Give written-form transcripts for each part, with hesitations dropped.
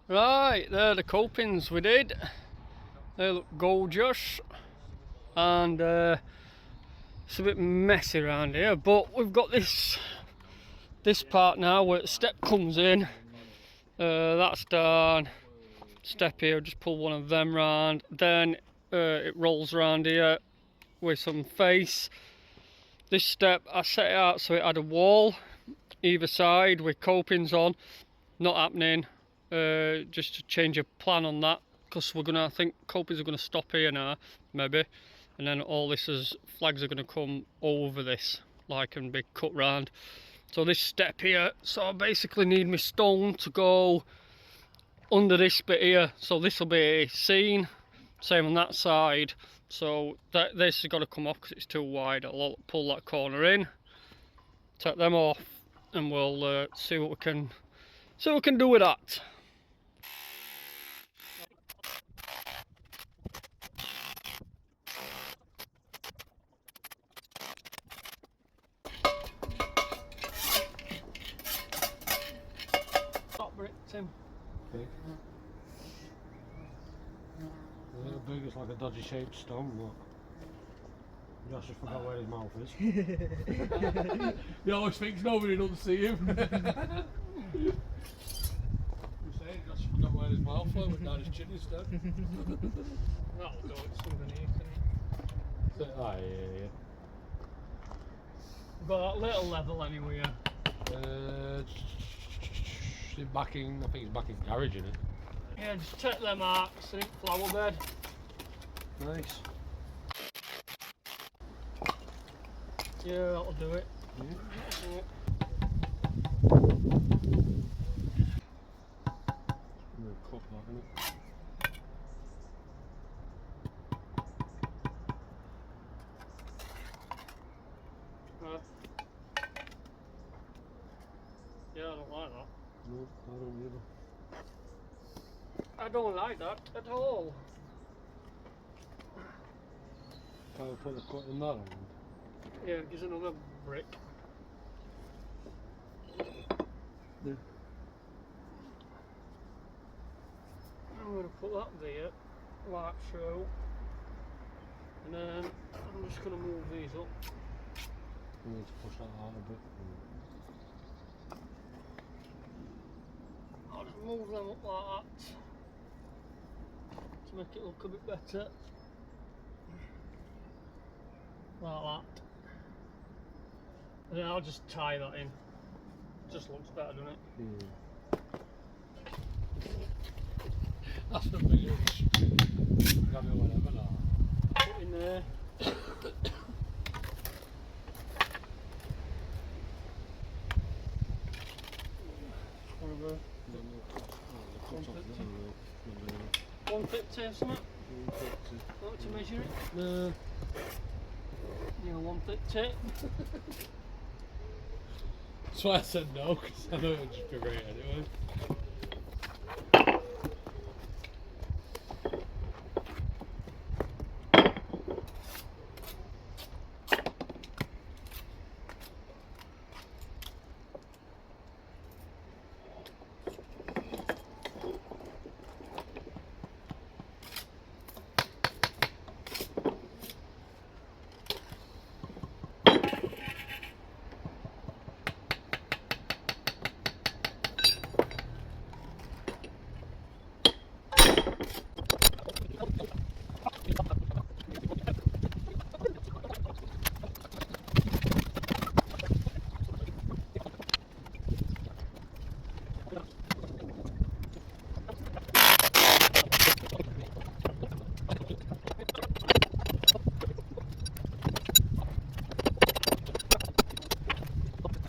Right, there are the copings we did. They look gorgeous, and it's a bit messy around here, but we've got this part now where the step comes in. That's done. Step here, just pull one of them round, then it rolls around here with some face. This step I set it out so it had a wall either side with copings on. Not happening. Just to change a plan on that, because I think copings are gonna stop here now, maybe, and then all this is flags are gonna come over this, like, and be cut round. So this step here, so I basically need my stone to go under this bit here, so this will be seen. Same on that side. So this has got to come off because it's too wide. I'll pull that corner in, take them off, and we'll see what we can do with that. Top brick, Tim. Big. A little big, it's like a dodgy shaped stone, look. Josh just forgot where his mouth is. He always thinks nobody doesn't see him. You saying Josh forgot where his mouth was, went down his chin instead. That'll do, it's underneath. Ah, yeah. We've got that little level anyway. Back in, I think it's back in garage, isn't it? Yeah, just take them marks and flower bed. Nice. Yeah, that'll do it. Yeah. That'll do it. I'm gonna cut that, innit? Yeah, I don't like that. No, I don't either. I don't like that at all. Can't we put the cut in that one? Yeah, here's another brick. Yeah. I'm going to put that there, like so. And then I'm just going to move these up. We need to push that out a bit. I'll just move them up like that to make it look a bit better. Like that. And then I'll just tie that in. Just looks better, doesn't it? That's the biggest. Got me whatever now. Put in there. Whatever. 150 or something? Want to measure it? No. Yeah, 150. That's why I said no, because I know it would just be right anyway.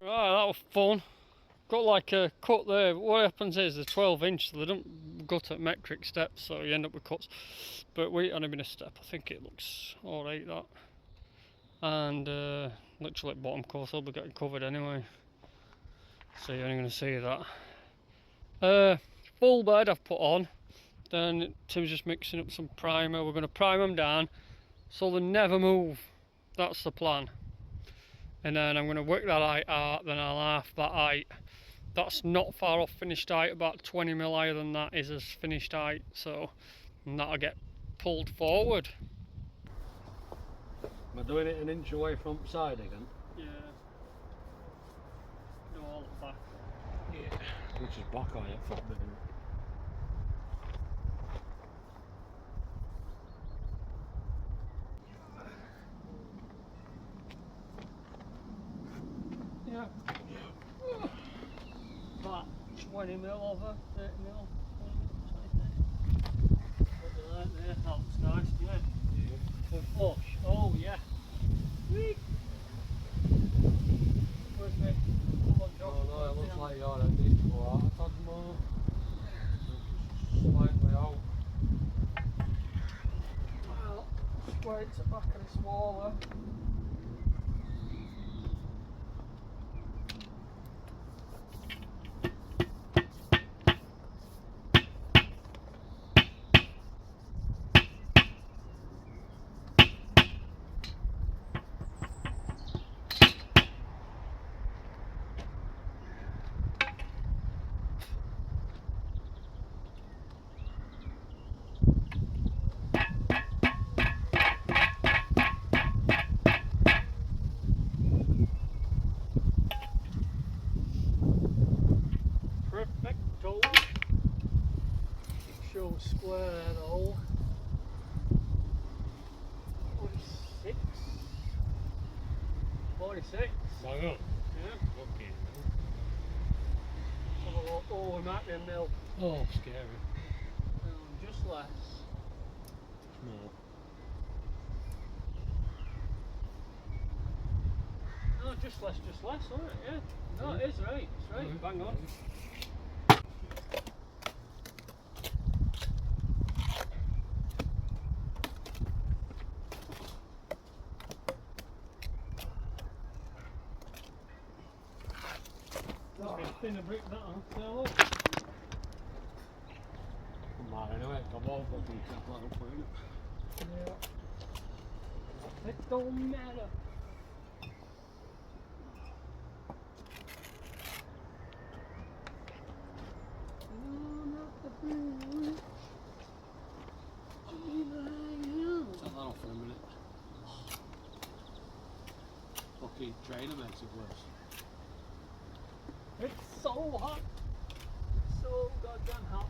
Right, that was fun. Got like a cut there. What happens is the 12-inch, they don't gut at metric steps, so you end up with cuts. But we only been a step. I think it looks alright, that. And literally bottom course will be getting covered anyway, so you're only going to see that. Full bed I've put on. Then Tim's just mixing up some primer. We're going to prime them down so they never move. That's the plan. And then I'm going to work that height out, then I'll half that height. that's not far off finished height. About 20 mil higher than that is as finished height. So and that'll get pulled forward. Am I doing it an inch away from side again? Yeah. No, all the back. Yeah. Which is back eye at foot minute. Yeah. About 20 mil over, 30 mil. 20, 30. There, that looks nice, yeah. The flush, oh yeah. Whee! Where's me? Come on, Josh. Oh no, it looks like your end needs to go out a tad more. Slightly out. Well, square it to back of the smaller. Perfecto. Show square there though. 46. 46. Bang on. Yeah. Okay. Oh, we might be a mil. Oh, scary. Just less. No. No, just less, alright, yeah. No, it is right, it's right, bang on. Thinner brick that, huh? So look. Come anyway, come on, but you can't let them put it. Yeah. It don't matter. Turn that off for a minute. Fucking trainer makes it worse. It's so hot. It's so goddamn hot.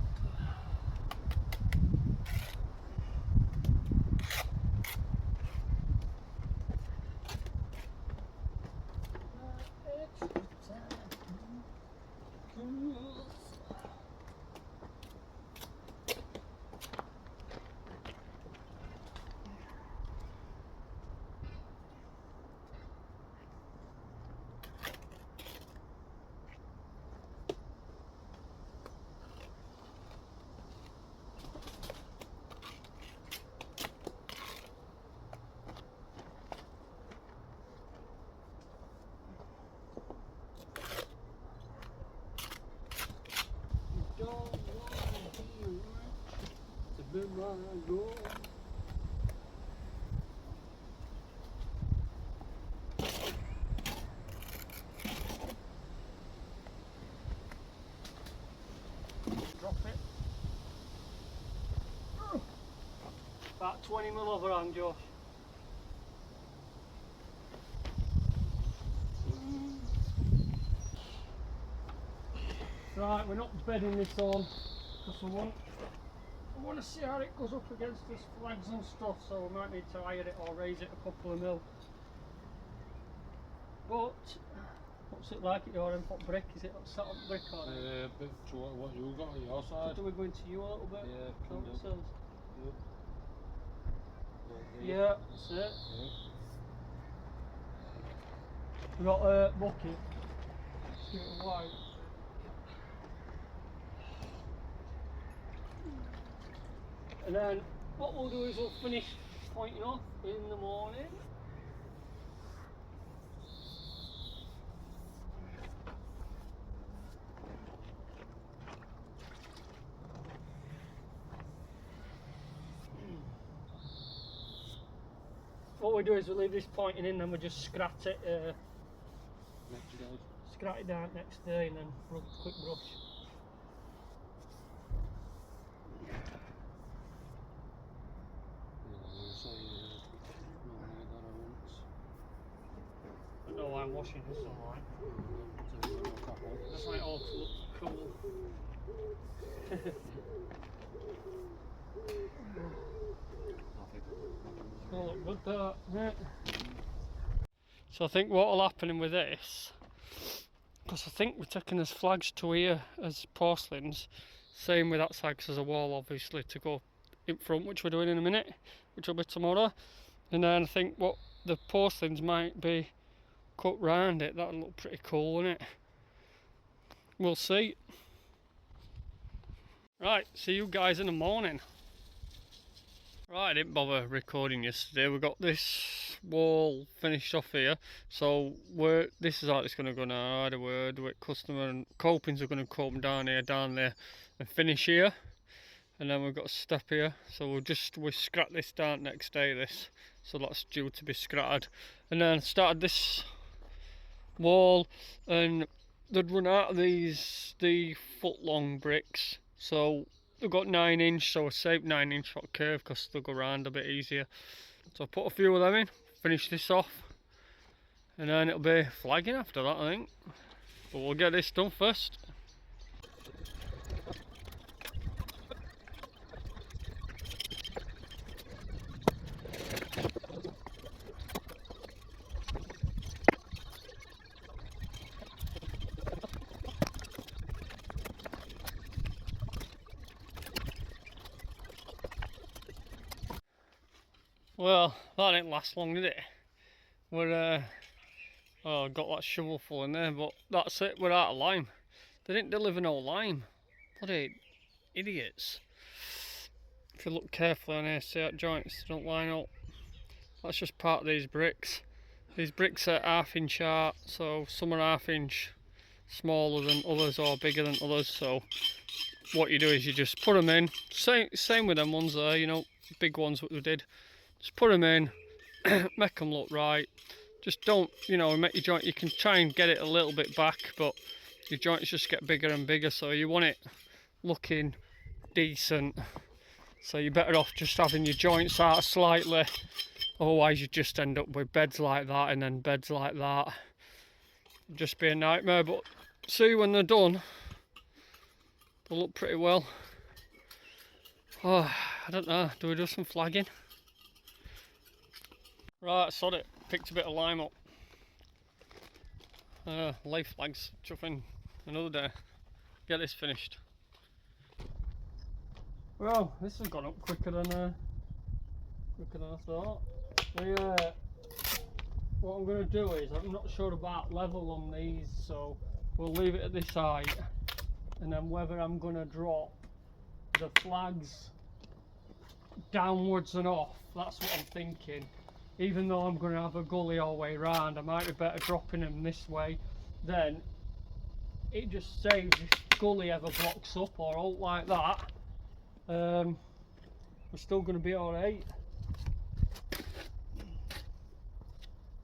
Drop it. About 20 mil overhand, Josh. Right, we're not bedding this on because I want to see how it goes up against this flags and stuff, so we might need to hire it or raise it a couple of mil. But what's it like at your end? What brick? Is it set up brick or? A bit to what you got on your side. Do we go into you a little bit? Yeah, Is that can what it do. says? Yeah. Yeah, that's it. Yeah. We got a bucket. Straight and white. And then what we'll do is we'll finish pointing off in the morning. What we do is we leave this pointing in, then we just scratch it scrat it down next day and then rub a quick brush. I know I'm washing this online. That's why it all looks cool. All look good that, yeah. So I think what will happen with this, because I think we're taking as flags to here as porcelains, same with that side because there's a wall obviously to go in front, which we're doing in a minute, which will be tomorrow. And then I think what the porcelains might be cut round it. That'll look pretty cool, won't it? We'll see. Right, see you guys in the morning. Right, I didn't bother recording yesterday. We got this wall finished off here, so this is how it's going to go now. I had a word with customer, and copings are going to come down there, and finish here. And then we've got a step here, so we scrap this down next day. This, so that's due to be scratted. And then started this wall, and they'd run out of the foot long bricks, so they've got 9-inch, so I saved 9-inch hot curve because they'll go round a bit easier. So I put a few of them in, finish this off, and then it'll be flagging after that, I think. But we'll get this done first. Well, that didn't last long, did it? We're got that shovel full in there, but that's it, we're out of lime. They didn't deliver no lime. Bloody idiots. If you look carefully on here, see that joints don't line up. That's just part of these bricks. These bricks are 1/2 inch out, so some are 1/2 inch smaller than others or bigger than others. So what you do is you just put them in. Same with them ones there, you know, big ones what we did. Just put them in, make them look right. Just don't, you know, make your joint, you can try and get it a little bit back, but your joints just get bigger and bigger, so you want it looking decent. So you're better off just having your joints out slightly, otherwise you just end up with beds like that and then beds like that. It'd just be a nightmare, but see when they're done, they'll look pretty well. Oh, I don't know, do we do some flagging? Right, sod it, picked a bit of lime up. Lay flags, chuffing another day. Get this finished. Well, this has gone up quicker than I thought. What I'm going to do is, I'm not sure about level on these, so we'll leave it at this height, and then whether I'm going to drop the flags downwards and off, that's what I'm thinking. Even though I'm going to have a gully all the way round, I might be better dropping them this way. Then it just saves if gully ever blocks up or out like that. We're still going to be alright.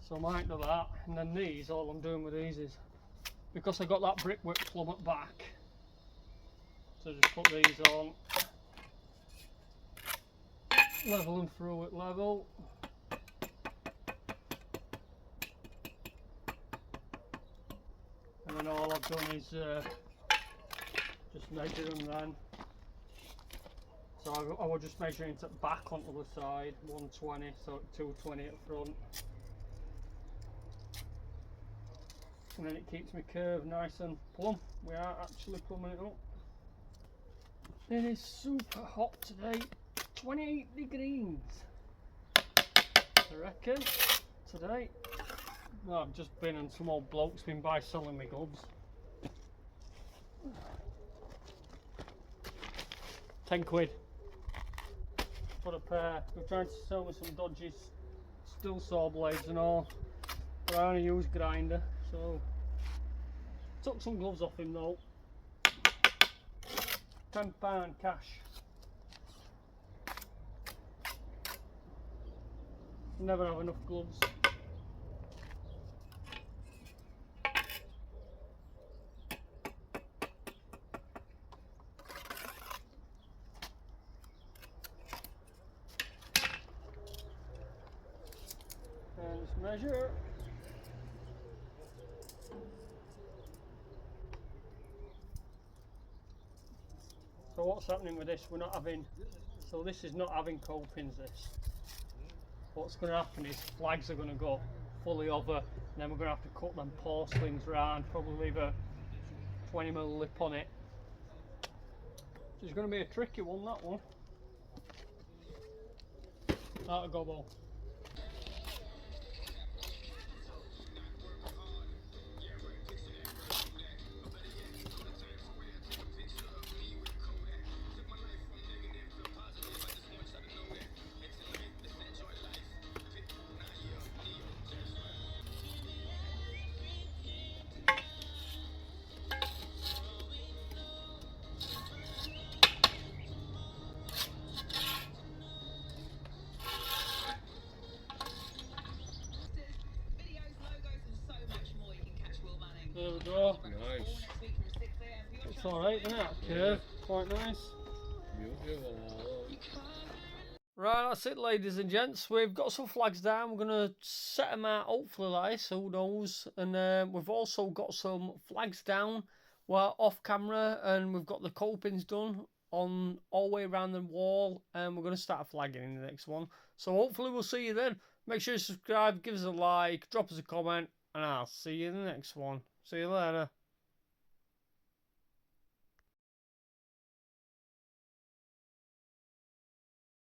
So I might do that. And then these, all I'm doing with these is, because I got that brickwork plumb at back, so just put these on, level them through at level. And then all I've done is just measure them then. So I will just measure into back onto the side, 120, so 220 at front. And then it keeps my curve nice and plumb. We are actually plumbing it up. It is super hot today, 28 degrees. I reckon today. No, I've just been and some old bloke's been by selling me gloves. 10 quid for a pair. They're trying to sell me some dodgy steel saw blades and all, but I only use grinder, so took some gloves off him though. £10 cash. Never have enough gloves. Measure. So what's happening with this? We're not having, so this is not having copings, this. What's going to happen is flags are going to go fully over, and then we're going to have to cut them porcelains round, probably leave a 20mm lip on it. So it's going to be a tricky one, that one. Out of gobble. There we go. Nice. It's alright, isn't it? Curve, quite nice. Beautiful. Right, that's it, ladies and gents. We've got some flags down. We're going to set them out, hopefully, like, so who knows. And we've also got some flags down. We're off camera, and we've got the copings done on all the way around the wall. And we're going to start flagging in the next one. So hopefully we'll see you then. Make sure you subscribe, give us a like, drop us a comment, and I'll see you in the next one. See you later.